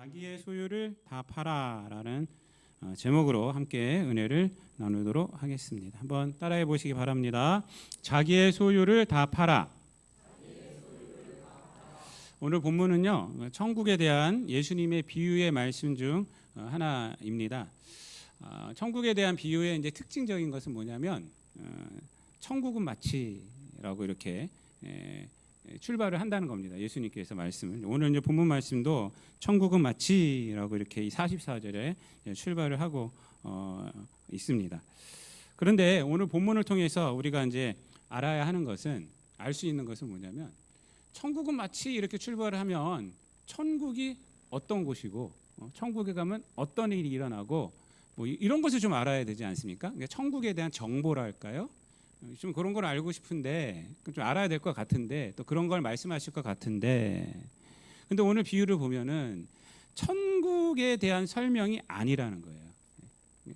자기의 소유를 다 팔아라는 제목으로 함께 은혜를 나누도록 하겠습니다. 한번 따라해 보시기 바랍니다. 자기의 소유를 다 팔아. 오늘 본문은요, 천국에 대한 예수님의 비유의 말씀 중 하나입니다. 천국에 대한 비유의 이제 특징적인 것은 뭐냐면 천국은 마치라고 이렇게 출발을 한다는 겁니다. 예수님께서 말씀을. 오늘 이제 본문 말씀도 천국은 마치라고 이렇게 44절에 출발을 하고 있습니다. 그런데 오늘 본문을 통해서 우리가 이제 알아야 하는 것은, 알 수 있는 것은 뭐냐면, 천국은 마치 이렇게 출발을 하면 천국이 어떤 곳이고 천국에 가면 어떤 일이 일어나고 뭐 이런 것을 좀 알아야 되지 않습니까? 그러니까 천국에 대한 정보랄까요? 좀 그런 걸 알고 싶은데, 좀 알아야 될 것 같은데, 또 그런 걸 말씀하실 것 같은데, 근데 오늘 비유를 보면은 천국에 대한 설명이 아니라는 거예요.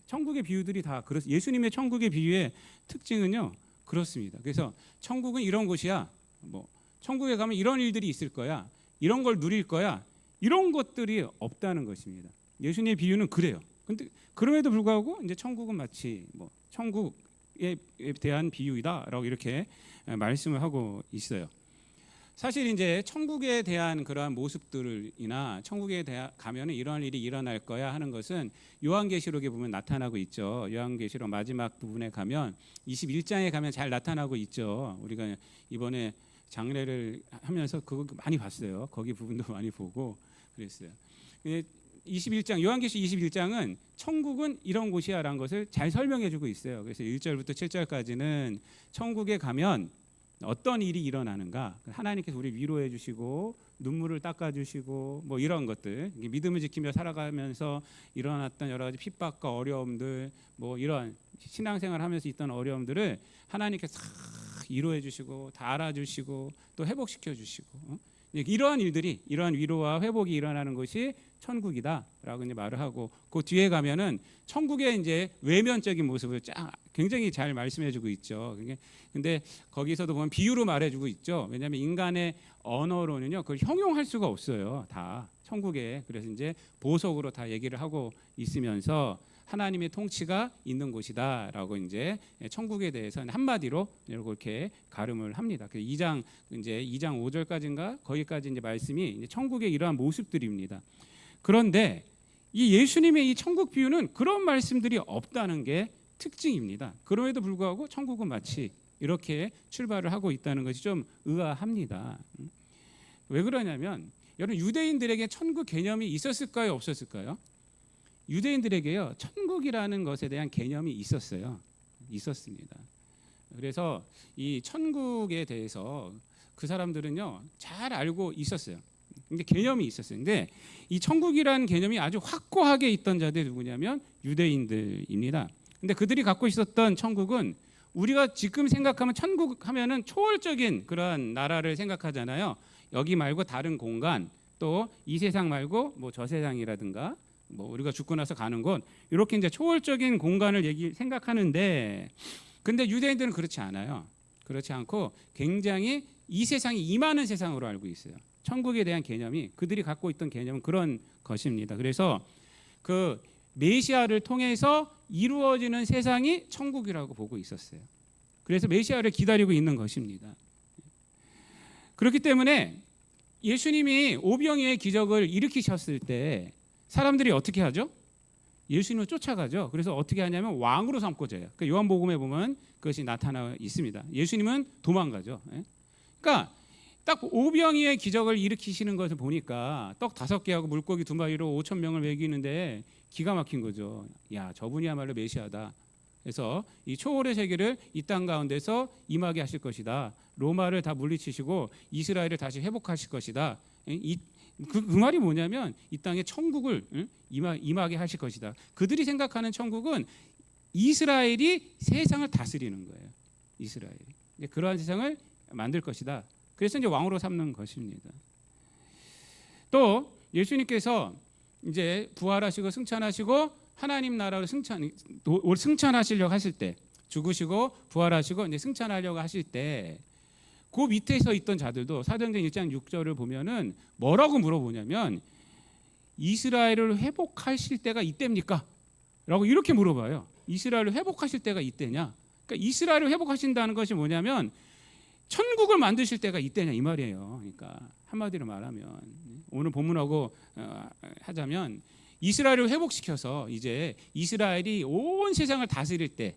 천국의 비유들이 다 그렇습니다. 예수님의 천국의 비유의 특징은요, 그렇습니다. 그래서 천국은 이런 곳이야. 뭐 천국에 가면 이런 일들이 있을 거야. 이런 걸 누릴 거야. 이런 것들이 없다는 것입니다. 예수님의 비유는 그래요. 근데 그럼에도 불구하고 이제 천국은 마치 뭐 천국에 대한 비유이다라고 이렇게 말씀을 하고 있어요. 사실 이제 천국에 대한 그러한 모습들이나 천국에 가면은 이런 일이 일어날 거야 하는 것은 요한계시록에 보면 나타나고 있죠. 요한계시록 마지막 부분에 가면 21장에 가면 잘 나타나고 있죠. 우리가 이번에 장례를 하면서 그거 많이 봤어요. 거기 부분도 많이 보고 그랬어요. 21장 요한계시 21장은 천국은 이런 곳이야라는 것을 잘 설명해 주고 있어요. 그래서 1절부터 7절까지는 천국에 가면 어떤 일이 일어나는가, 하나님께서 우리 위로해 주시고 눈물을 닦아 주시고 뭐 이런 것들, 믿음을 지키며 살아가면서 일어났던 여러 가지 핍박과 어려움들, 뭐 이런 신앙생활 하면서 있던 어려움들을 하나님께서 다 위로해 주시고 다 알아주시고 또 회복시켜 주시고 이러한 일들이, 이러한 위로와 회복이 일어나는 것이 천국이다라고 이제 말을 하고, 그 뒤에 가면은 천국의 이제 외면적인 모습을 굉장히 잘 말씀해주고 있죠. 근데 거기서도 보면 비유로 말해주고 있죠. 왜냐하면 인간의 언어로는요, 그걸 형용할 수가 없어요. 다 천국에. 그래서 이제 보석으로 다 얘기를 하고 있으면서 하나님의 통치가 있는 곳이다라고 이제 천국에 대해서는 한마디로 이렇게 가름을 합니다. 그 2장 5절까지인가 거기까지 이제 말씀이 이제 천국의 이러한 모습들입니다. 그런데 이 예수님의 이 천국 비유는 그런 말씀들이 없다는 게 특징입니다. 그럼에도 불구하고 천국은 마치 이렇게 출발을 하고 있다는 것이 좀 의아합니다. 왜 그러냐면, 여러분, 유대인들에게 천국 개념이 있었을까요, 없었을까요? 유대인들에게요, 천국이라는 것에 대한 개념이 있었습니다. 그래서 이 천국에 대해서 그 사람들은요, 잘 알고 있었어요. 근데 개념이 있었어요. 근데 이 천국이라는 개념이 아주 확고하게 있던 자들이 누구냐면 유대인들입니다. 근데 그들이 갖고 있었던 천국은, 우리가 지금 생각하면 천국 하면은 초월적인 그러한 나라를 생각하잖아요. 여기 말고 다른 공간, 또 이 세상 말고 뭐 저 세상이라든가 뭐 우리가 죽고 나서 가는 곳, 이렇게 이제 초월적인 공간을 생각하는데, 근데 유대인들은 그렇지 않아요. 그렇지 않고 굉장히 이 세상이 임하는 세상으로 알고 있어요. 천국에 대한 개념이, 그들이 갖고 있던 개념은 그런 것입니다. 그래서 그 메시아를 통해서 이루어지는 세상이 천국이라고 보고 있었어요. 그래서 메시아를 기다리고 있는 것입니다. 그렇기 때문에 예수님이 오병이어의 기적을 일으키셨을 때 사람들이 어떻게 하죠? 예수님을 쫓아가죠. 그래서 어떻게 하냐면 왕으로 삼고져요. 그러니까 요한복음에 보면 그것이 나타나 있습니다. 예수님은 도망가죠. 그러니까 딱 오병이어의 기적을 일으키시는 것을 보니까 떡 5개하고 물고기 2마리로 5,000명을 먹이는데 기가 막힌 거죠. 야, 저분이야말로 메시아다. 그래서 이 초월의 세계를 이 땅 가운데서 임하게 하실 것이다. 로마를 다 물리치시고 이스라엘을 다시 회복하실 것이다. 그 말이 뭐냐면 이 땅에 천국을 임하게 하실 것이다. 그들이 생각하는 천국은 이스라엘이 세상을 다스리는 거예요. 이스라엘이 그러한 세상을 만들 것이다. 그래서 이제 왕으로 삼는 것입니다. 또 예수님께서 이제 부활하시고 승천하시고 하나님 나라로 승천하시려고 하실 때, 죽으시고 부활하시고 이제 승천하려고 하실 때, 그 밑에 서 있던 자들도 사도행전 1장 6절을 보면은 뭐라고 물어보냐면, 이스라엘을 회복하실 때가 이때입니까? 라고 이렇게 물어봐요. 이스라엘을 회복하실 때가 이때냐? 그러니까 이스라엘을 회복하신다는 것이 뭐냐면 천국을 만드실 때가 이때냐 이 말이에요. 그러니까 한마디로 말하면 오늘 본문하고 하자면 이스라엘을 회복시켜서 이제 이스라엘이 온 세상을 다스릴 때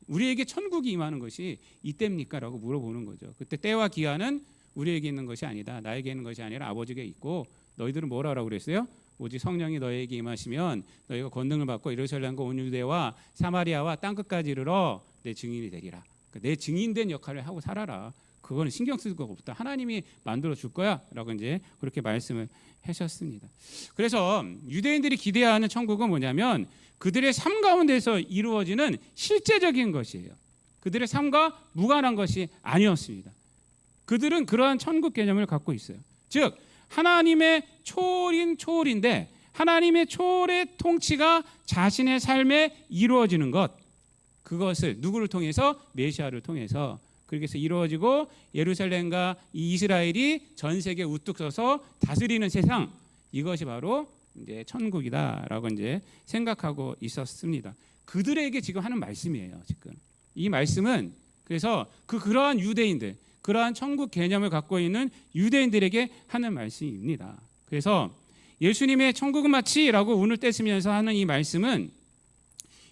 우리에게 천국이 임하는 것이 이때입니까? 라고 물어보는 거죠. 그때 때와 기한은 우리에게 있는 것이 아니다. 나에게 있는 것이 아니라 아버지에게 있고 너희들은 뭘 하라고 그랬어요? 오직 성령이 너희에게 임하시면 너희가 권능을 받고 예루살렘과 온 유대와 사마리아와 땅끝까지 이르러 내 증인이 되리라. 그러니까 내 증인된 역할을 하고 살아라. 그거는 신경 쓸 거 없다. 하나님이 만들어 줄 거야라고 이제 그렇게 말씀을 하셨습니다. 그래서 유대인들이 기대하는 천국은 뭐냐면 그들의 삶 가운데서 이루어지는 실제적인 것이에요. 그들의 삶과 무관한 것이 아니었습니다. 그들은 그러한 천국 개념을 갖고 있어요. 즉 하나님의 초월인 초월인데 하나님의 초월의 통치가 자신의 삶에 이루어지는 것, 그것을 누구를 통해서? 메시아를 통해서 그렇게 해서 이루어지고 예루살렘과 이 이스라엘이 전 세계에 우뚝 서서 다스리는 세상, 이것이 바로 이제 천국이다라고 이제 생각하고 있었습니다. 그들에게 지금 하는 말씀이에요. 지금 이 말씀은 그래서 그러한 유대인들, 그러한 천국 개념을 갖고 있는 유대인들에게 하는 말씀입니다. 그래서 예수님의 천국은 마치라고 운을 떼쓰면서 하는 이 말씀은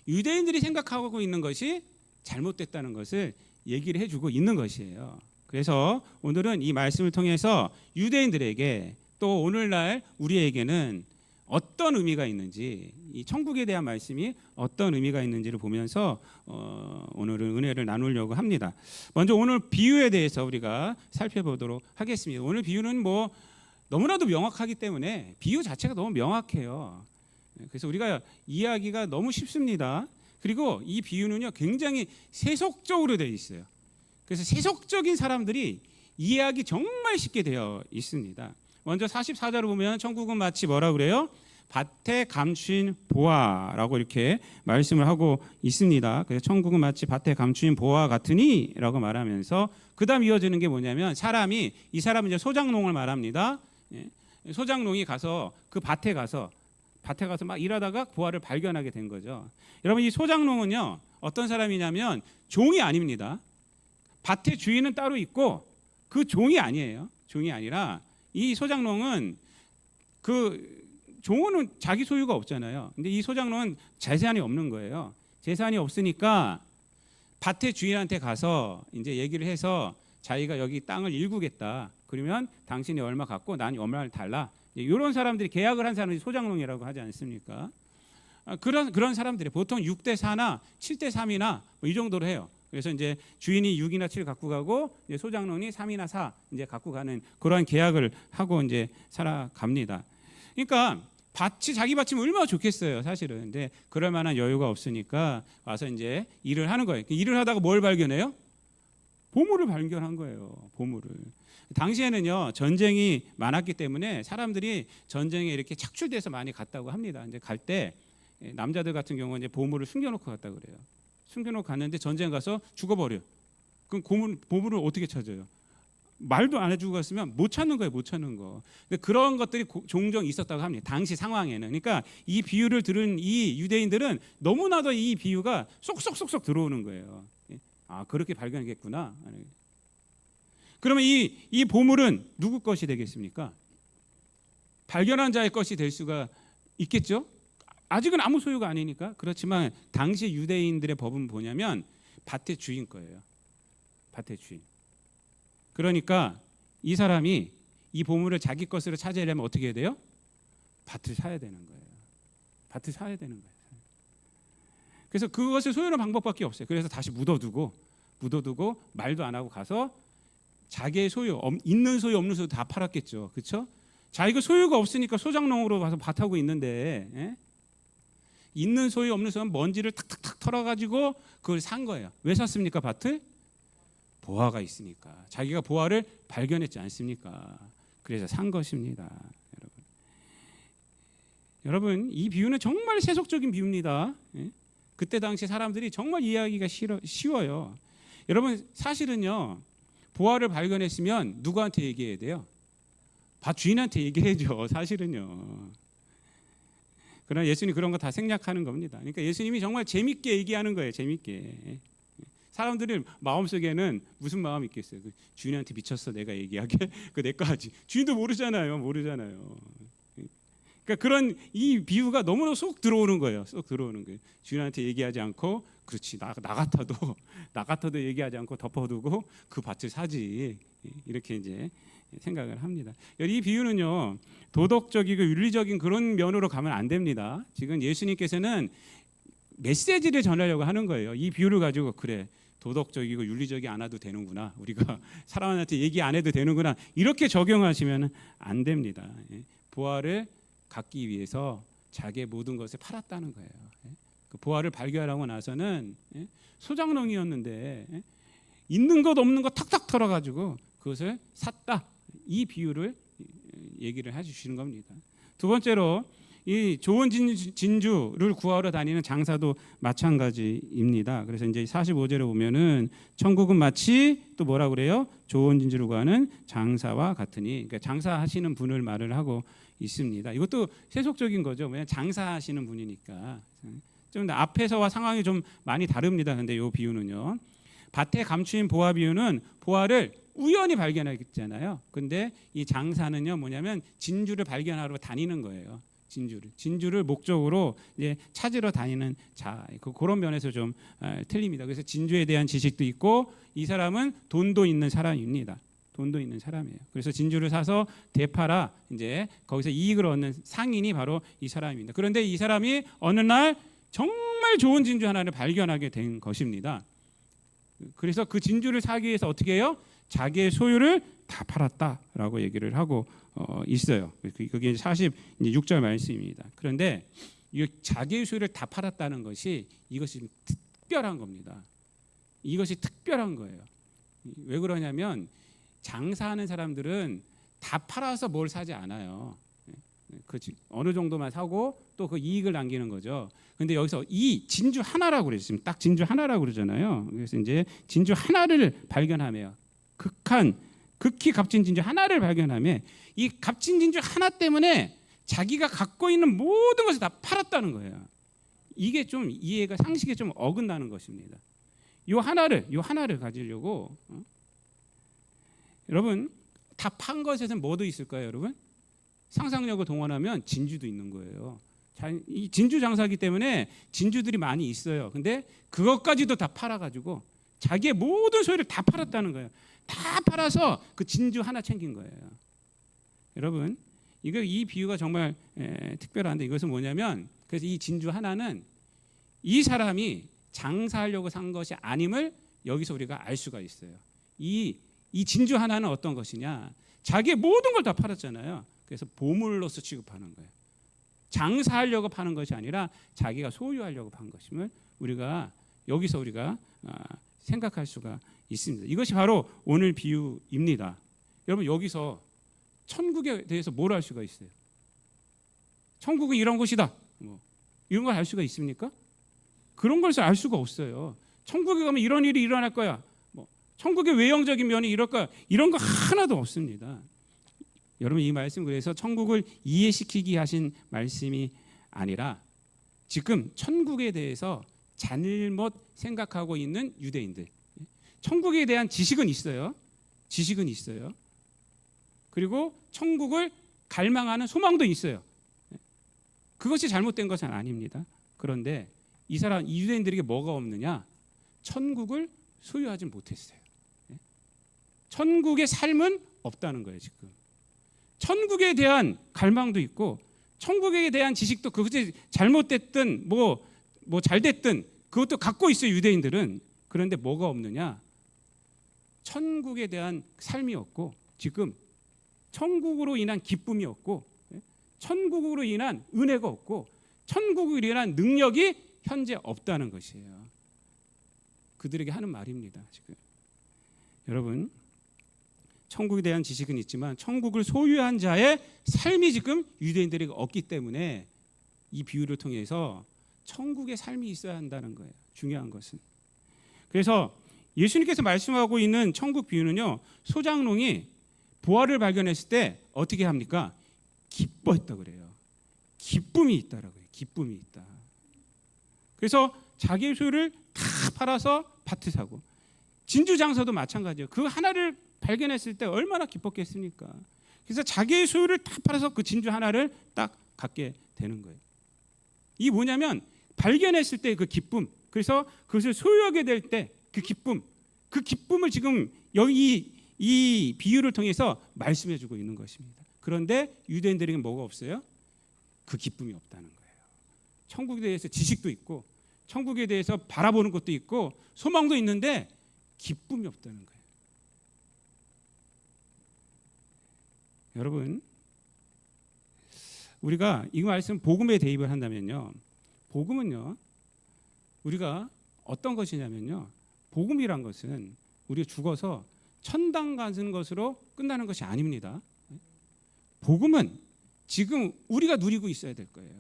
유대인들이 생각하고 있는 것이 잘못됐다는 것을 얘기를 해주고 있는 것이에요. 그래서 오늘은 이 말씀을 통해서 유대인들에게 또 오늘날 우리에게는 어떤 의미가 있는지, 이 천국에 대한 말씀이 어떤 의미가 있는지를 보면서 오늘은 은혜를 나누려고 합니다. 먼저 오늘 비유에 대해서 우리가 살펴보도록 하겠습니다. 오늘 비유는 뭐 너무나도 명확하기 때문에 비유 자체가 너무 명확해요. 그래서 우리가 이해하기가 너무 쉽습니다. 그리고 이 비유는요 굉장히 세속적으로 되어 있어요. 그래서 세속적인 사람들이 이해하기 정말 쉽게 되어 있습니다. 먼저 44절을 보면 천국은 마치 뭐라 그래요? 밭에 감추인 보화라고 이렇게 말씀을 하고 있습니다. 그래서 천국은 마치 밭에 감추인 보화 같으니라고 말하면서 그다음 이어지는 게 뭐냐면 이 사람은 이제 소장농을 말합니다. 소장농이 가서 그 밭에 가서 막 일하다가 보화를 발견하게 된 거죠. 여러분 이 소장농은요 어떤 사람이냐면 종이 아닙니다. 밭의 주인은 따로 있고 그 종이 아니에요. 종이 아니라 이 소장농은 그 종은 자기 소유가 없잖아요. 근데 이 소장농은 재산이 없는 거예요. 재산이 없으니까 밭의 주인한테 가서 이제 얘기를 해서 자기가 여기 땅을 일구겠다. 그러면 당신이 얼마 갖고 난 얼마를 달라. 이런 사람들이 계약을 한 사람이 소장농이라고 하지 않습니까? 그런 사람들이 보통 6대 4나 7대 3이나 뭐 이 정도로 해요. 그래서 이제 주인이 6이나 7 갖고 가고 이제 소장농이 3이나 4 이제 갖고 가는 그러한 계약을 하고 이제 살아갑니다. 그러니까 자기 밭이면 얼마나 좋겠어요, 사실은. 근데 그럴 만한 여유가 없으니까 와서 이제 일을 하는 거예요. 일을 하다가 뭘 발견해요? 보물을 발견한 거예요. 보물을. 당시에는요 전쟁이 많았기 때문에 사람들이 전쟁에 이렇게 착출돼서 많이 갔다고 합니다. 이제 갈 때 남자들 같은 경우는 이제 보물을 숨겨놓고 갔다 그래요. 숨겨놓고 갔는데 전쟁 가서 죽어버려. 그럼 보물을 어떻게 찾아요? 말도 안 해주고 갔으면 못 찾는 거예요, 못 찾는 거. 근데 그런 것들이 종종 있었다고 합니다. 당시 상황에는. 그러니까 이 비유를 들은 이 유대인들은 너무나도 이 비유가 쏙쏙쏙쏙 들어오는 거예요. 아 그렇게 발견하겠구나. 그러면 이 보물은 누구 것이 되겠습니까? 발견한 자의 것이 될 수가 있겠죠? 아직은 아무 소유가 아니니까. 그렇지만 당시 유대인들의 법은 뭐냐면 밭의 주인 거예요. 밭의 주인. 그러니까 이 사람이 이 보물을 자기 것으로 찾으려면 어떻게 해야 돼요? 밭을 사야 되는 거예요. 밭을 사야 되는 거예요. 그래서 그것을 소유하는 방법밖에 없어요. 그래서 다시 묻어두고 말도 안 하고 가서 자기의 소유, 있는 소유 없는 소유 다 팔았겠죠. 그렇죠? 자기가 소유가 없으니까 소장농으로 와서 밭하고 있는데 있는 소유 없는 소유는 먼지를 탁탁탁 털어가지고 그걸 산 거예요. 왜 샀습니까? 밭을? 보화가 있으니까. 자기가 보화를 발견했지 않습니까? 그래서 산 것입니다. 여러분 이 비유는 정말 세속적인 비유입니다. 그때 당시 사람들이 정말 이해하기가 쉬워요. 여러분 사실은요 보화를 발견했으면 누구한테 얘기해야 돼요? 밭 주인한테 얘기해야죠. 사실은요. 그러나 예수님이 그런 거 다 생략하는 겁니다. 그러니까 예수님이 정말 재밌게 얘기하는 거예요. 재밌게. 사람들의 마음속에는 무슨 마음이 있겠어요? 그 주인한테 미쳤어 내가 얘기하게? 그 내까지 주인도 모르잖아요. 그러니까 그런 이 비유가 너무나 쏙 들어오는 거예요. 쏙 들어오는 거예요. 주인한테 얘기하지 않고 그렇지 나 같아도 얘기하지 않고 덮어두고 그 밭을 사지 이렇게 이제 생각을 합니다. 이 비유는요 도덕적이고 윤리적인 그런 면으로 가면 안 됩니다. 지금 예수님께서는 메시지를 전하려고 하는 거예요. 이 비유를 가지고 그래 도덕적이고 윤리적이 않아도 되는구나. 우리가 사람한테 얘기 안 해도 되는구나. 이렇게 적용하시면 안 됩니다. 부활을 갖기 위해서 자기의 모든 것을 팔았다는 거예요. 그 부활을 발견하고 나서는 소장농이었는데 있는 것 없는 것 탁탁 털어가지고 그것을 샀다. 이 비유를 얘기를 해주시는 겁니다. 두 번째로 이 좋은 진주를 구하러 다니는 장사도 마찬가지입니다. 그래서 이제 45절에 보면은 천국은 마치 또 뭐라 그래요? 좋은 진주를 구하는 장사와 같으니, 그러니까 장사하시는 분을 말을 하고 있습니다. 이것도 세속적인 거죠. 왜냐 장사하시는 분이니까. 좀 앞에서와 상황이 좀 많이 다릅니다. 근데 이 비유는요. 밭에 감추인 보화 비유는 보화를 우연히 발견했잖아요. 근데 이 장사는요 뭐냐면 진주를 발견하러 다니는 거예요. 진주를 목적으로 이제 찾으러 다니는 자 그런 면에서 좀 틀립니다. 그래서 진주에 대한 지식도 있고 이 사람은 돈도 있는 사람입니다. 돈도 있는 사람이에요. 그래서 진주를 사서 되팔아 이제 거기서 이익을 얻는 상인이 바로 이 사람입니다. 그런데 이 사람이 어느 날 정말 좋은 진주 하나를 발견하게 된 것입니다. 그래서 그 진주를 사기 위해서 어떻게 해요? 자기의 소유를 다 팔았다라고 얘기를 하고 있어요. 그게 46절 말씀입니다. 그런데 이 자기의 소유를 다 팔았다는 것이 이것이 특별한 겁니다. 이것이 특별한 거예요. 왜 그러냐면 장사하는 사람들은 다 팔아서 뭘 사지 않아요. 어느 정도만 사고 또 그 이익을 남기는 거죠. 근데 여기서 이 진주 하나라고 그랬어요. 딱 진주 하나라고 그러잖아요. 그래서 이제 진주 하나를 발견하며 극히 값진 진주 하나를 발견하며 이 값진 진주 하나 때문에 자기가 갖고 있는 모든 것을 다 팔았다는 거예요. 이게 좀 이해가 상식에 좀 어긋나는 것입니다. 요 하나를 가지려고 여러분 다 판 것에는 뭐도 있을까요, 여러분? 상상력을 동원하면 진주도 있는 거예요. 이 진주 장사기 때문에 진주들이 많이 있어요. 근데 그것까지도 다 팔아가지고 자기의 모든 소유를 다 팔았다는 거예요. 다 팔아서 그 진주 하나 챙긴 거예요. 여러분, 이 비유가 정말 특별한데 이것은 뭐냐면 그래서 이 진주 하나는 이 사람이 장사하려고 산 것이 아님을 여기서 우리가 알 수가 있어요. 이 진주 하나는 어떤 것이냐? 자기의 모든 걸 다 팔았잖아요. 그래서 보물로서 취급하는 거예요. 장사하려고 파는 것이 아니라 자기가 소유하려고 판 것임을 여기서 우리가 생각할 수가 있습니다. 이것이 바로 오늘 비유입니다. 여러분 여기서 천국에 대해서 뭘 알 수가 있어요? 천국은 이런 곳이다. 이런 걸 알 수가 있습니까? 그런 걸 알 수가 없어요. 천국에 가면 이런 일이 일어날 거야. 천국의 외형적인 면이 이럴 거야. 이런 거 하나도 없습니다. 여러분 이 말씀 그래서 천국을 이해시키기 하신 말씀이 아니라 지금 천국에 대해서 잘못 생각하고 있는 유대인들. 천국에 대한 지식은 있어요. 그리고 천국을 갈망하는 소망도 있어요. 그것이 잘못된 것은 아닙니다. 그런데 이 유대인들에게 뭐가 없느냐? 천국을 소유하지 못했어요. 천국의 삶은 없다는 거예요, 지금. 천국에 대한 갈망도 있고 천국에 대한 지식도 그것이 잘못됐든 뭐 잘됐든 그것도 갖고 있어요, 유대인들은. 그런데 뭐가 없느냐? 천국에 대한 삶이 없고 지금 천국으로 인한 기쁨이 없고 천국으로 인한 은혜가 없고 천국으로 인한 능력이 현재 없다는 것이에요. 그들에게 하는 말입니다, 지금. 여러분 천국에 대한 지식은 있지만 천국을 소유한 자의 삶이 지금 유대인들에게 없기 때문에 이 비유를 통해서 천국의 삶이 있어야 한다는 거예요. 중요한 것은. 그래서 예수님께서 말씀하고 있는 천국 비유는요. 소장농이 보화를 발견했을 때 어떻게 합니까? 기뻐했다 그래요. 기쁨이 있다라고 해요. 기쁨이 있다. 그래서 자기의 소유를 다 팔아서 밭을 사고, 진주 장사도 마찬가지예요. 그 하나를 발견했을 때 얼마나 기뻤겠습니까? 그래서 자기의 소유를 다 팔아서 그 진주 하나를 딱 갖게 되는 거예요. 이 뭐냐면 발견했을 때 그 기쁨, 그래서 그것을 소유하게 될 때 그 기쁨, 그 기쁨을 지금 여기 이 비유를 통해서 말씀해 주고 있는 것입니다. 그런데 유대인들에게 뭐가 없어요? 그 기쁨이 없다는 거예요. 천국에 대해서 지식도 있고 천국에 대해서 바라보는 것도 있고 소망도 있는데 기쁨이 없다는 거예요. 여러분, 우리가 이 말씀 복음에 대입을 한다면요, 복음은요 우리가 어떤 것이냐면요, 복음이란 것은 우리가 죽어서 천당 가는 것으로 끝나는 것이 아닙니다. 복음은 지금 우리가 누리고 있어야 될 거예요.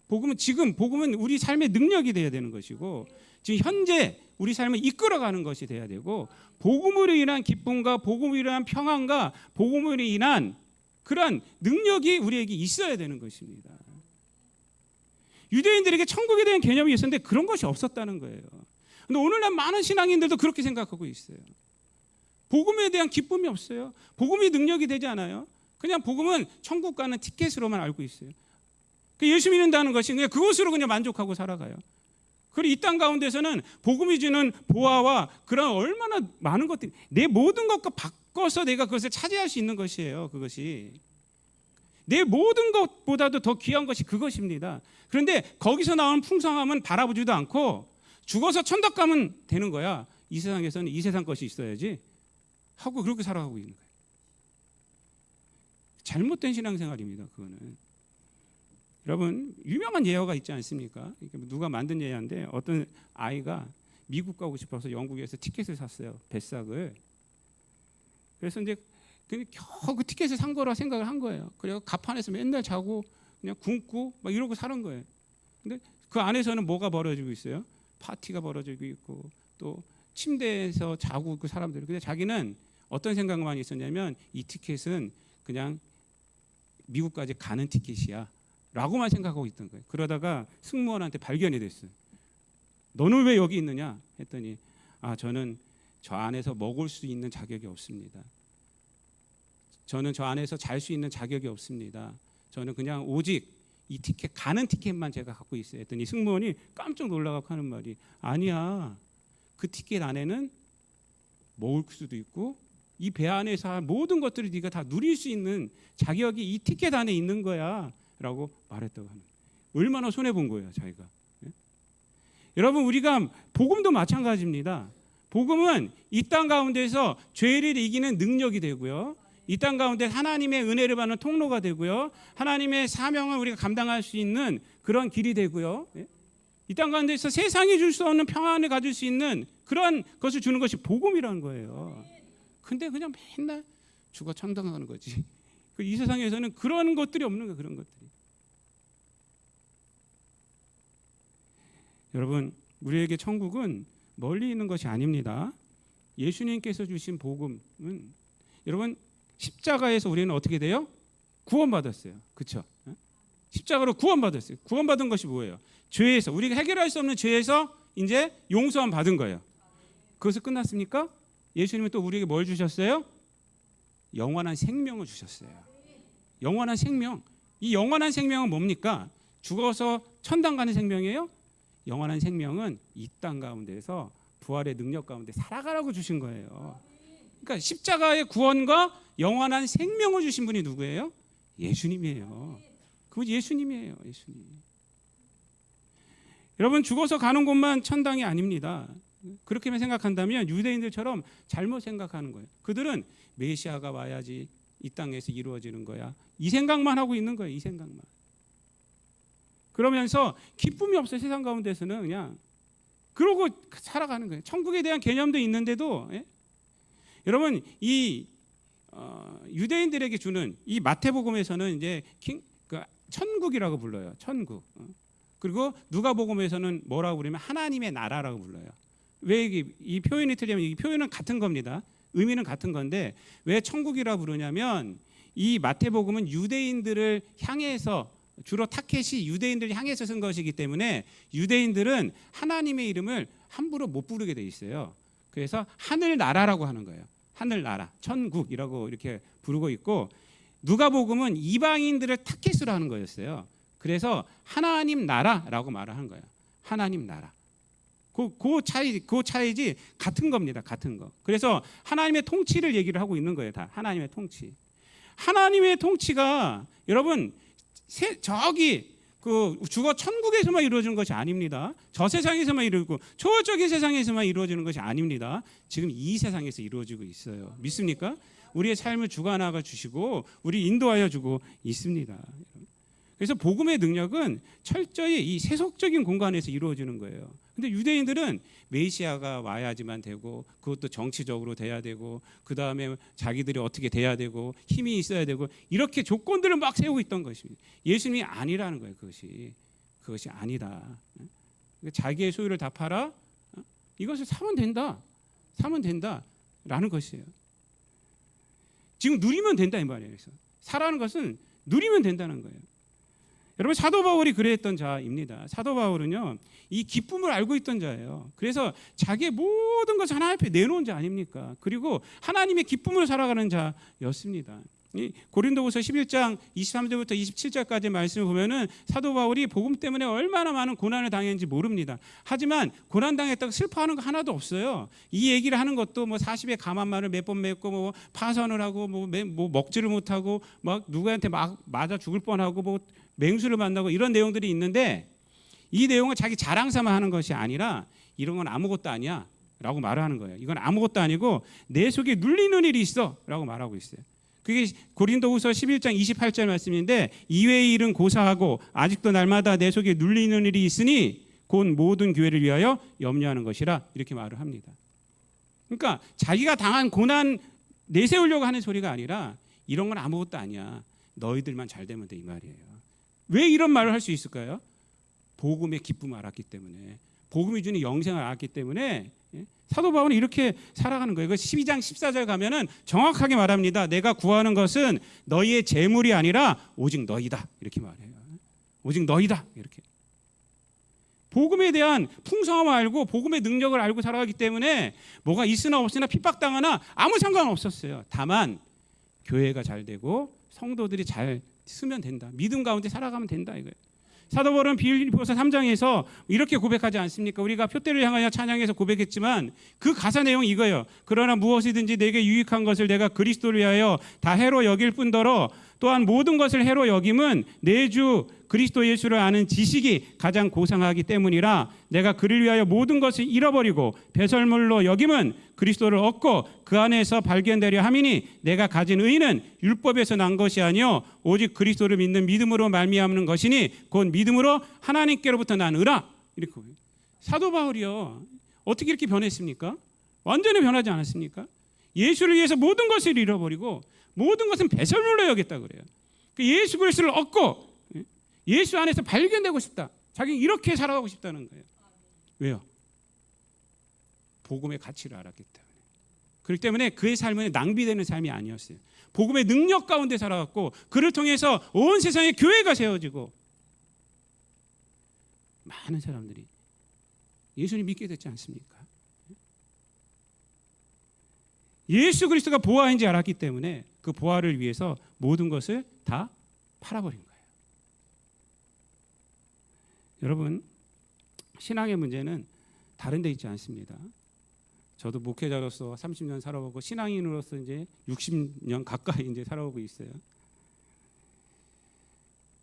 복음은 우리 삶의 능력이 돼야 되는 것이고, 지금 현재 우리 삶을 이끌어가는 것이 돼야 되고, 복음으로 인한 기쁨과 복음으로 인한 평안과 복음으로 인한 그러한 능력이 우리에게 있어야 되는 것입니다. 유대인들에게 천국에 대한 개념이 있었는데 그런 것이 없었다는 거예요. 근데 오늘날 많은 신앙인들도 그렇게 생각하고 있어요. 복음에 대한 기쁨이 없어요. 복음이 능력이 되지 않아요. 그냥 복음은 천국 가는 티켓으로만 알고 있어요. 예수 믿는다는 것이 그냥 그것으로 그냥 만족하고 살아가요. 그리고 이 땅 가운데서는 복음이 주는 보화와 그런 얼마나 많은 것들이, 내 모든 것과 바꿔서 내가 그것을 차지할 수 있는 것이에요. 그것이 내 모든 것보다도 더 귀한 것이 그것입니다. 그런데 거기서 나오는 풍성함은 바라보지도 않고 죽어서 천당 가면 되는 거야. 이 세상에서는 이 세상 것이 있어야지 하고 그렇게 살아가고 있는 거예요. 잘못된 신앙생활입니다. 그거는. 여러분, 유명한 예화가 있지 않습니까? 누가 만든 예화인데, 어떤 아이가 미국 가고 싶어서 영국에서 티켓을 샀어요. 뱃삭을. 그래서 이제 겨우 그 티켓을 산 거라 생각을 한 거예요. 그래서 갑판에서 맨날 자고 그냥 굶고 막 이러고 사는 거예요. 근데 그 안에서는 뭐가 벌어지고 있어요? 파티가 벌어지고 있고 또 침대에서 자고 그 사람들. 근데 자기는 어떤 생각만 있었냐면, 이 티켓은 그냥 미국까지 가는 티켓이야 라고만 생각하고 있던 거예요. 그러다가 승무원한테 발견이 됐어요. 너는 왜 여기 있느냐 했더니, 저는 저 안에서 먹을 수 있는 자격이 없습니다. 저는 저 안에서 잘 수 있는 자격이 없습니다. 저는 그냥 오직 이 티켓, 가는 티켓만 제가 갖고 있어요 했더니 승무원이 깜짝 놀라고 하는 말이, 아니야, 그 티켓 안에는 먹을 수도 있고 이 배 안에서 모든 것들을 네가 다 누릴 수 있는 자격이 이 티켓 안에 있는 거야 라고 말했다고 하는 거예요. 얼마나 손해본 거예요 자기가. 예? 여러분, 우리가 복음도 마찬가지입니다. 복음은 이 땅 가운데서 죄를 이기는 능력이 되고요, 이 땅 가운데 하나님의 은혜를 받는 통로가 되고요, 하나님의 사명을 우리가 감당할 수 있는 그런 길이 되고요, 예? 이 땅 가운데서 세상이 줄 수 없는 평안을 가질 수 있는 그런 것을 주는 것이 복음이라는 거예요. 근데 그냥 맨날 죽어 천당 가는 거지. 이 세상에서는 그런 것들이 없는 거예요. 그런 것들이. 여러분, 우리에게 천국은 멀리 있는 것이 아닙니다. 예수님께서 주신 복음은, 여러분, 십자가에서 우리는 어떻게 돼요? 구원받았어요. 그렇죠? 십자가로 구원받았어요. 구원받은 것이 뭐예요? 죄에서, 우리가 해결할 수 없는 죄에서 이제 용서함 받은 거예요. 그것을 끝났습니까? 예수님은 또 우리에게 뭘 주셨어요? 영원한 생명을 주셨어요. 영원한 생명. 이 영원한 생명은 뭡니까? 죽어서 천당 가는 생명이에요? 영원한 생명은 이 땅 가운데서 부활의 능력 가운데 살아가라고 주신 거예요. 그러니까 십자가의 구원과 영원한 생명을 주신 분이 누구예요? 예수님이에요. 그분 예수님이에요. 예수님. 여러분, 죽어서 가는 곳만 천당이 아닙니다. 그렇게만 생각한다면 유대인들처럼 잘못 생각하는 거예요. 그들은 메시아가 와야지 이 땅에서 이루어지는 거야, 이 생각만 하고 있는 거예요. 이 생각만. 그러면서 기쁨이 없어요. 세상 가운데서는 그냥 그러고 살아가는 거예요. 천국에 대한 개념도 있는데도, 예? 여러분, 이 유대인들에게 주는 이 마태복음에서는 이제 천국이라고 불러요. 천국. 그리고 누가복음에서는 뭐라고 부르면 하나님의 나라라고 불러요. 왜 이 표현이 틀리면, 이 표현은 같은 겁니다. 의미는 같은 건데 왜 천국이라고 부르냐면, 이 마태복음은 유대인들을 향해서 주로 타켓이 유대인들을 향해서 쓴 것이기 때문에 유대인들은 하나님의 이름을 함부로 못 부르게 돼 있어요. 그래서 하늘나라라고 하는 거예요. 하늘나라, 천국이라고 이렇게 부르고 있고, 누가복음은 이방인들을 타켓으로 하는 거였어요. 그래서 하나님 나라라고 말을 한 거예요. 하나님 나라. 그 차이지 같은 겁니다. 같은 거. 그래서 하나님의 통치를 얘기를 하고 있는 거예요. 다 하나님의 통치. 하나님의 통치가 여러분 저기 그 주거 천국에서만 이루어지는 것이 아닙니다. 저 세상에서만 이루어지고 저쪽의 세상에서만 이루어지는 것이 아닙니다. 지금 이 세상에서 이루어지고 있어요. 믿습니까? 우리의 삶을 주관하여 주시고 우리 인도하여 주고 있습니다. 그래서 복음의 능력은 철저히 이 세속적인 공간에서 이루어지는 거예요. 근데 유대인들은 메시아가 와야지만 되고, 그것도 정치적으로 돼야 되고, 그 다음에 자기들이 어떻게 돼야 되고, 힘이 있어야 되고, 이렇게 조건들을 막 세우고 있던 것입니다. 예수님이 아니라는 거예요. 그것이 아니다. 자기의 소유를 다 팔아 이것을 사면 된다라는 것이에요. 지금 누리면 된다 이 말이에요. 그래서 사라는 것은 누리면 된다는 거예요. 여러분, 사도 바울이 그랬던 자입니다. 사도 바울은요, 이 기쁨을 알고 있던 자예요. 그래서 자기의 모든 것을 하나님 앞에 내놓은 자 아닙니까? 그리고 하나님의 기쁨으로 살아가는 자였습니다. 이 고린도후서 11장 23절부터 27절까지 말씀을 보면은 사도 바울이 복음 때문에 얼마나 많은 고난을 당했는지 모릅니다. 하지만 고난 당했다고 슬퍼하는 거 하나도 없어요. 이 얘기를 하는 것도 뭐 40에 감한말을 몇 번 맺고 뭐 파선을 하고 뭐 먹지를 못하고 막 누구한테 막 맞아 죽을 뻔하고 뭐 맹수를 만나고 이런 내용들이 있는데, 이 내용은 자기 자랑 삼아 하는 것이 아니라 이런 건 아무것도 아니야 라고 말을 하는 거예요. 이건 아무것도 아니고 내 속에 눌리는 일이 있어 라고 말하고 있어요. 그게 고린도후서 11장 28절 말씀인데, 이외의 일은 고사하고 아직도 날마다 내 속에 눌리는 일이 있으니 곧 모든 교회를 위하여 염려하는 것이라, 이렇게 말을 합니다. 그러니까 자기가 당한 고난 내세우려고 하는 소리가 아니라 이런 건 아무것도 아니야, 너희들만 잘 되면 돼 이 말이에요. 왜 이런 말을 할 수 있을까요? 복음의 기쁨을 알았기 때문에, 복음이 주는 영생을 알았기 때문에 사도 바울은 이렇게 살아가는 거예요. 12장 14절 가면은 정확하게 말합니다. 내가 구하는 것은 너희의 재물이 아니라 오직 너희다, 이렇게 말해요. 오직 너희다, 이렇게. 복음에 대한 풍성함을 알고 복음의 능력을 알고 살아가기 때문에 뭐가 있으나 없으나 핍박당하나 아무 상관없었어요. 다만 교회가 잘 되고 성도들이 잘 쓰면 된다, 믿음 가운데 살아가면 된다, 이거예요. 사도 바울은 빌립보서 3장에서 이렇게 고백하지 않습니까? 우리가 표대를 향하여 찬양해서 고백했지만 그 가사 내용이 이거예요. 그러나 무엇이든지 내게 유익한 것을 내가 그리스도를 위하여 다 해로 여길 뿐더러 또한 모든 것을 해로 여김은 내 주 그리스도 예수를 아는 지식이 가장 고상하기 때문이라, 내가 그를 위하여 모든 것을 잃어버리고 배설물로 여김은 그리스도를 얻고 그 안에서 발견되려 함이니, 내가 가진 의는 율법에서 난 것이 아니요 오직 그리스도를 믿는 믿음으로 말미암는 것이니 곧 믿음으로 하나님께로부터 난 의라. 이렇게. 사도 바울이요, 어떻게 이렇게 변했습니까? 완전히 변하지 않았습니까? 예수를 위해서 모든 것을 잃어버리고 모든 것은 배설물로 여겼다 그래요. 예수 그리스도를 얻고 예수 안에서 발견되고 싶다. 자기는 이렇게 살아가고 싶다는 거예요. 왜요? 복음의 가치를 알았기 때문에. 그렇기 때문에 그의 삶은 낭비되는 삶이 아니었어요. 복음의 능력 가운데 살아갔고, 그를 통해서 온 세상에 교회가 세워지고 많은 사람들이 예수님 믿게 됐지 않습니까? 예수 그리스도가 보화인지 알았기 때문에 그 보화를 위해서 모든 것을 다 팔아버린 거예요. 여러분, 신앙의 문제는 다른 데 있지 않습니다. 저도 목회자로서 30년 살아보고 신앙인으로서 이제 60년 가까이 이제 살아오고 있어요.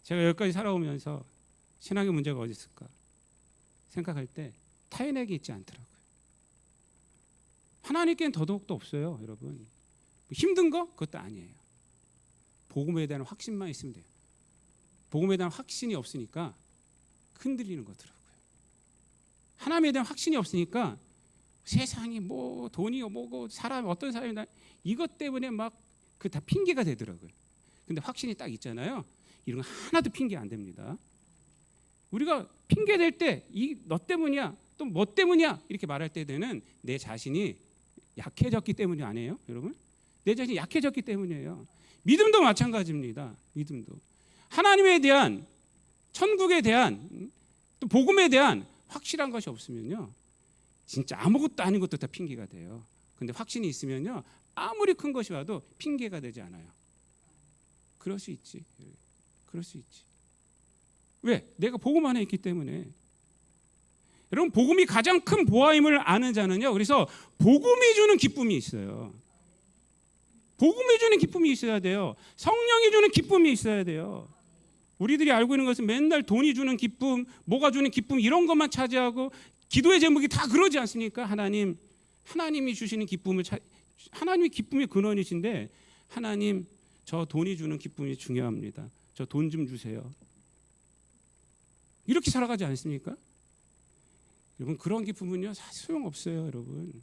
제가 여기까지 살아오면서 신앙의 문제가 어디 있을까 생각할 때 타인에게 있지 않더라고요. 하나님께는 더더욱도 없어요, 여러분. 힘든 거? 그것도 아니에요. 복음에 대한 확신만 있으면 돼요. 복음에 대한 확신이 없으니까 흔들리는 거더라고요. 하나님에 대한 확신이 없으니까 세상이 뭐 돈이요 뭐고 사람 어떤 사람이나 이것 때문에 막 그 다 핑계가 되더라고요. 근데 확신이 딱 있잖아요. 이런 거 하나도 핑계 안 됩니다. 우리가 핑계 댈 때 이 너 때문이야, 또 뭐 때문이야 이렇게 말할 때는 내 자신이 약해졌기 때문이 아니에요, 여러분? 내 자신이 약해졌기 때문이에요. 믿음도 마찬가지입니다. 믿음도 하나님에 대한 천국에 대한 또 복음에 대한 확실한 것이 없으면요, 진짜 아무것도 아닌 것도 다 핑계가 돼요. 근데 확신이 있으면요, 아무리 큰 것이 와도 핑계가 되지 않아요. 그럴 수 있지. 그럴 수 있지. 왜? 내가 복음 안에 있기 때문에. 여러분, 복음이 가장 큰 보화임을 아는 자는요, 그래서 복음이 주는 기쁨이 있어요. 복음이 주는 기쁨이 있어야 돼요. 성령이 주는 기쁨이 있어야 돼요. 우리들이 알고 있는 것은 맨날 돈이 주는 기쁨, 뭐가 주는 기쁨, 이런 것만 차지하고, 기도의 제목이 다 그러지 않습니까? 하나님이 주시는 기쁨을 하나님이 기쁨의 근원이신데, 하나님, 저 돈이 주는 기쁨이 중요합니다. 저 돈 좀 주세요. 이렇게 살아가지 않습니까? 여러분, 그런 기쁨은요, 사실 소용없어요. 여러분,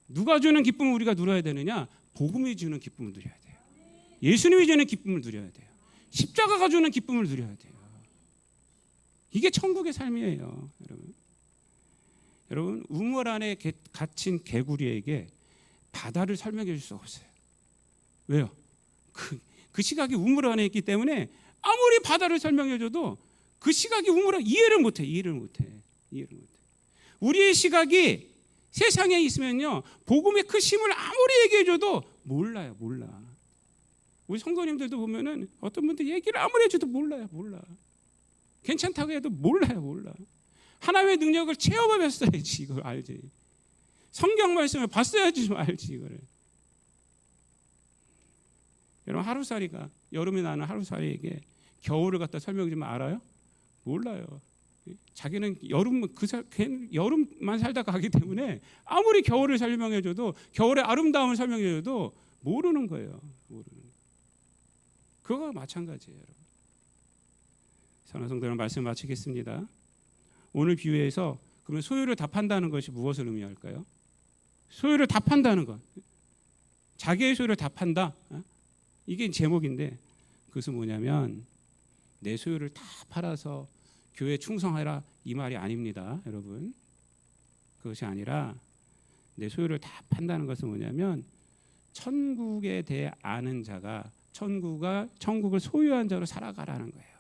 누가 주는 기쁨을 우리가 누려야 되느냐? 복음이 주는 기쁨을 누려야 돼요. 예수님이 주는 기쁨을 누려야 돼요. 십자가가 주는 기쁨을 누려야 돼요. 이게 천국의 삶이에요. 여러분, 우물 안에 갇힌 개구리에게 바다를 설명해 줄 수 없어요. 왜요? 그 시각이 우물 안에 있기 때문에 아무리 바다를 설명해 줘도 그 시각이 우물 안에 이해를 못해. 우리의 시각이 세상에 있으면요, 복음의 그 힘을 아무리 얘기해 줘도 몰라. 우리 성도님들도 보면은 어떤 분들 얘기를 아무리 해줘도 몰라. 괜찮다고 해도 몰라. 하나님의 능력을 체험해 봤어야지 이걸 알지. 성경 말씀을 봤어야지 좀 알지 이거를. 여러분, 하루살이가, 여름에 나는 하루살이에게 겨울을 갖다 설명해 주면 알아요? 몰라요. 자기는 여름만 살다 가기 때문에 아무리 겨울을 설명해 줘도, 겨울의 아름다움을 설명해 줘도 모르는 거예요. 그거가 마찬가지예요. 여러분. 사랑하는 성도 여러분, 말씀 마치겠습니다. 오늘 비유에서 그러면 소유를 다 판다는 것이 무엇을 의미할까요? 소유를 다 판다는 것, 자기의 소유를 다 판다, 이게 제목인데, 그것은 뭐냐면 내 소유를 다 팔아서 교회에 충성하라, 이 말이 아닙니다. 여러분, 그것이 아니라 내 소유를 다 판다는 것은 뭐냐면 천국에 대해 아는 자가 천국을 소유한 자로 살아가라는 거예요.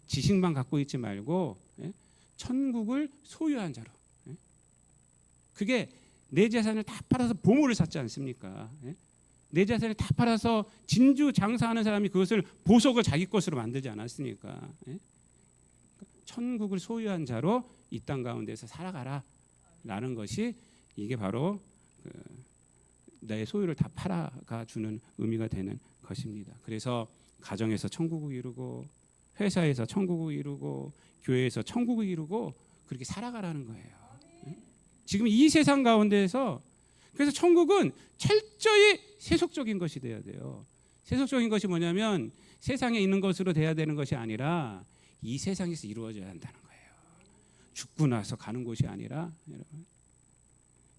지식만 갖고 있지 말고 천국을 소유한 자로. 그게 내 재산을 다 팔아서 보물을 샀지 않습니까? 내 재산을 다 팔아서 진주 장사하는 사람이 그것을 보석을 자기 것으로 만들지 않았습니까? 천국을 소유한 자로 이 땅 가운데서 살아가라라는 것이, 이게 바로 내 소유를 다 팔아가 주는 의미가 되는 것입니다. 그래서 가정에서 천국을 이루고, 회사에서 천국을 이루고, 교회에서 천국을 이루고, 그렇게 살아가라는 거예요. 지금 이 세상 가운데에서, 그래서 천국은 철저히 세속적인 것이 돼야 돼요. 세속적인 것이 뭐냐면 세상에 있는 것으로 돼야 되는 것이 아니라 이 세상에서 이루어져야 한다는 거예요. 죽고 나서 가는 곳이 아니라. 여러분,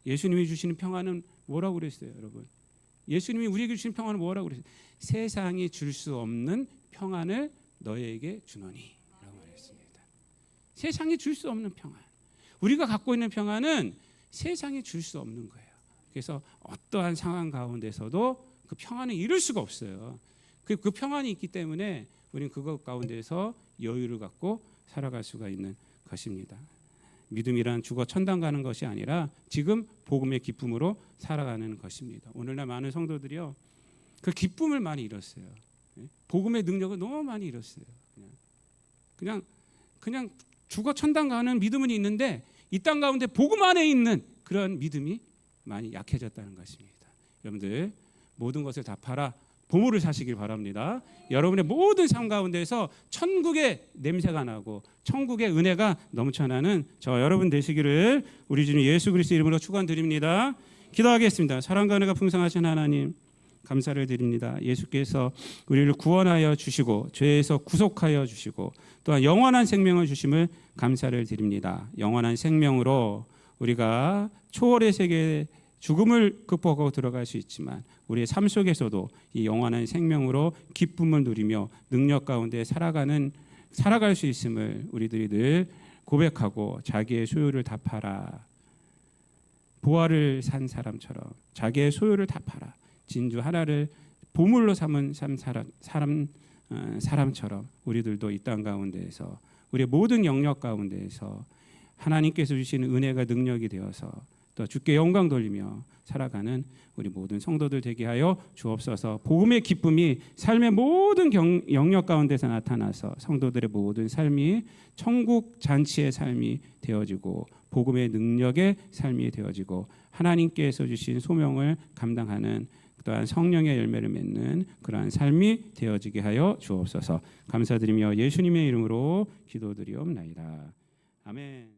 예수님이 주시는 평안은 뭐라고 그랬어요? 여러분, 예수님이 우리에게 주신 평안은 뭐라고 그랬어요? 세상이 줄 수 없는 평안을 너희에게 주노니 라고 말했습니다. 세상이 줄 수 없는 평안, 우리가 갖고 있는 평안은 세상이 줄 수 없는 거예요. 그래서 어떠한 상황 가운데서도 그 평안을 잃을 수가 없어요. 그 평안이 있기 때문에 우리는 그것 가운데서 여유를 갖고 살아갈 수가 있는 것입니다. 믿음이란 죽어 천당 가는 것이 아니라 지금 복음의 기쁨으로 살아가는 것입니다. 오늘날 많은 성도들이요, 그 기쁨을 많이 잃었어요. 복음의 능력을 너무 많이 잃었어요. 그냥 죽어 천당 가는 믿음은 있는데 이 땅 가운데 복음 안에 있는 그런 믿음이 많이 약해졌다는 것입니다. 여러분들, 모든 것을 다 팔아 보물을 사시길 바랍니다. 여러분의 모든 삶 가운데서 천국의 냄새가 나고 천국의 은혜가 넘쳐나는 저 여러분 되시기를 우리 주님 예수 그리스도 이름으로 축원드립니다. 기도하겠습니다. 사랑과 은혜가 풍성하신 하나님, 감사를 드립니다. 예수께서 우리를 구원하여 주시고 죄에서 구속하여 주시고 또한 영원한 생명을 주심을 감사를 드립니다. 영원한 생명으로 우리가 초월의 세계에 죽음을 극복하고 들어갈 수 있지만 우리의 삶 속에서도 이 영원한 생명으로 기쁨을 누리며 능력 가운데 살아갈 수 있음을 우리들이 늘 고백하고 자기의 소유를 다 팔아 보화를 산 사람처럼 자기의 소유를 다 팔아 진주 하나를 보물로 삼은 사람처럼 우리들도 이 땅 가운데에서 우리의 모든 영역 가운데에서 하나님께서 주시는 은혜가 능력이 되어서 또 주께 영광 돌리며 살아가는 우리 모든 성도들 되게 하여 주옵소서. 복음의 기쁨이 삶의 모든 영역 가운데서 나타나서 성도들의 모든 삶이 천국 잔치의 삶이 되어지고 복음의 능력의 삶이 되어지고 하나님께서 주신 소명을 감당하는 또한 성령의 열매를 맺는 그러한 삶이 되어지게 하여 주옵소서. 감사드리며 예수님의 이름으로 기도드리옵나이다. 아멘.